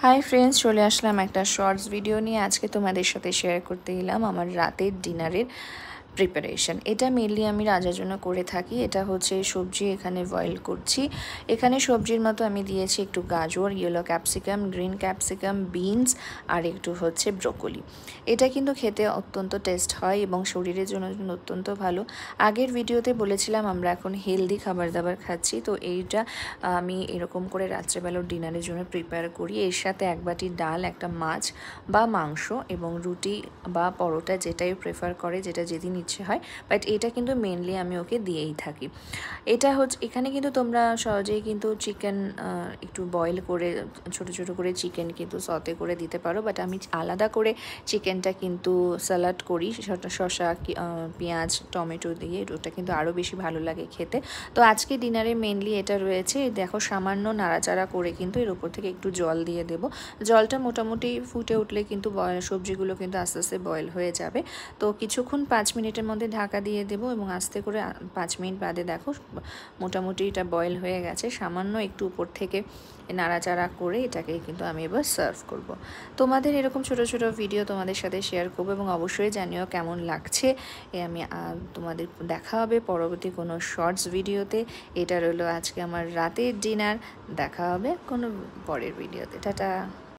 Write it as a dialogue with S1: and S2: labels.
S1: Hi friends, চলে আসলাম একটা shorts video নিয়ে। আজকে তোমাদের সাথে শেয়ার করতে এলাম আমার রাতের ডিনারের প্রিপারেশন। এটা মেনলি আমি রাজার জন্য করে থাকি। এটা হচ্ছে সবজি এখানে বয়েল করছি। এখানে সবজির মতো আমি দিয়েছি একটু গাজর, yellow capsicum, green capsicum, beans আর একটু হচ্ছে ব্রোকলি। এটা কিন্তু খেতে অত্যন্ত টেস্ট হয় এবং শরীরের জন্য অত্যন্ত ভালো। আগের ভিডিওতে বলেছিলাম আমরা এখন হেলদি খাবার দাবার খাচ্ছি, তো এইটা আমি এরকম করে রাত্রেবেলার ডিনারের জন্য প্রিপেয়ার করি। এর সাথে এক বাটি ডাল, একটা মাছ বা মাংস এবং রুটি বা পরোটা, যেটাই প্রেফার করে, যেটা যেদিন ইচ্ছে হয়। বাট এটা কিন্তু মেনলি আমি ওকে দিয়েই থাকি। এটা হচ্ছে এখানে কিন্তু তোমরা সহজেই কিন্তু চিকেন একটু বয়েল করে ছোট ছোট করে চিকেন কিন্তু সতে করে দিতে পারো, বাট আমি আলাদা করে চিকেনটা কিন্তু স্যালাড করি শসা, পেঁয়াজ, টমেটো দিয়ে। ওটা কিন্তু আরও বেশি ভালো লাগে খেতে। তো আজকে ডিনারে মেনলি এটা রয়েছে। দেখো, সামান্য নাড়াচাড়া করে কিন্তু এর উপর থেকে একটু জল দিয়ে দেব। জলটা মোটামুটি ফুটে উঠলে কিন্তু সবজিগুলো কিন্তু আস্তে আস্তে বয়েল হয়ে যাবে। তো কিছুক্ষণ 5 মিনিটের মধ্যে ঢাকা দিয়ে দেবো এবং আস্তে করে 5 মিনিট বাদে দেখো মোটামুটি এটা বয়েল হয়ে গেছে। সামান্য একটু উপর থেকে নাড়াচাড়া করে এটাকে কিন্তু আমি এবার সার্ভ করব। তোমাদের এরকম ছোট ছোট ভিডিও তোমাদের সাথে শেয়ার করবো এবং অবশ্যই জানিও কেমন লাগছে। আমি তোমাদের দেখা হবে পরবর্তী কোনো শর্টস ভিডিওতে। এটা রইলো আজকে আমার রাতের ডিনার। দেখা হবে কোনো পরের ভিডিওতে। টাটা।